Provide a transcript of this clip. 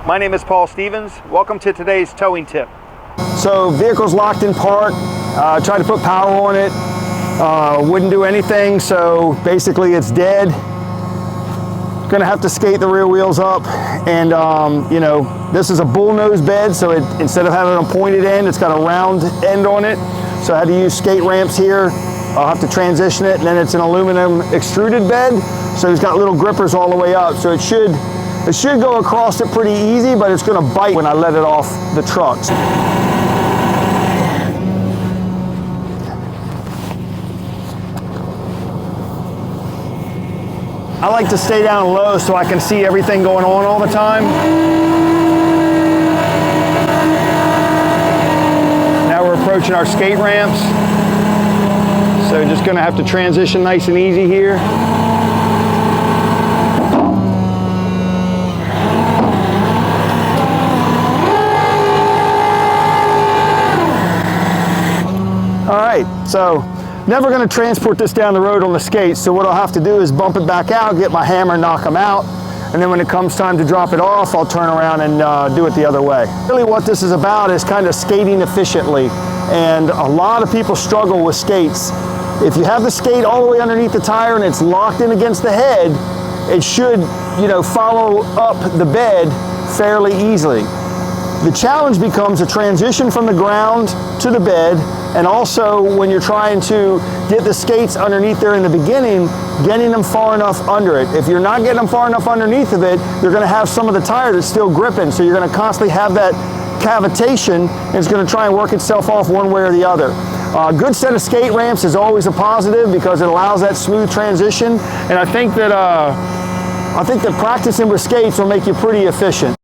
My name is Paul Stevens. Welcome to today's towing tip. So vehicle's locked in park, tried to put power on it, wouldn't do anything, so basically it's dead. Gonna have to skate the rear wheels up, and you know, this is a bullnose bed, so instead of having a pointed end, it's got a round end on it. So I had to use skate ramps here. I'll have to transition it, and then it's an aluminum extruded bed, so it's got little grippers all the way up, so it should go across it pretty easy, but it's gonna bite when I let it off the trucks. I like to stay down low so I can see everything going on all the time. Now we're approaching our skate ramps. So just gonna have to transition nice and easy here. All right, so never going to transport this down the road on the skates, so what I'll have to do is bump it back out, get my hammer, knock them out, and then when it comes time to drop it off, I'll turn around and do it the other way. Really what this is about is kind of skating efficiently, and a lot of people struggle with skates. If you have the skate all the way underneath the tire and it's locked in against the head, it should, you know, follow up the bed fairly easily. The challenge becomes a transition from the ground to the bed, and also when you're trying to get the skates underneath there in the beginning, getting them far enough under it. If you're not getting them far enough underneath of it, you're gonna have some of the tire that's still gripping, so you're gonna constantly have that cavitation, and it's gonna try and work itself off one way or the other. A good set of skate ramps is always a positive because it allows that smooth transition, and I think that practicing with skates will make you pretty efficient.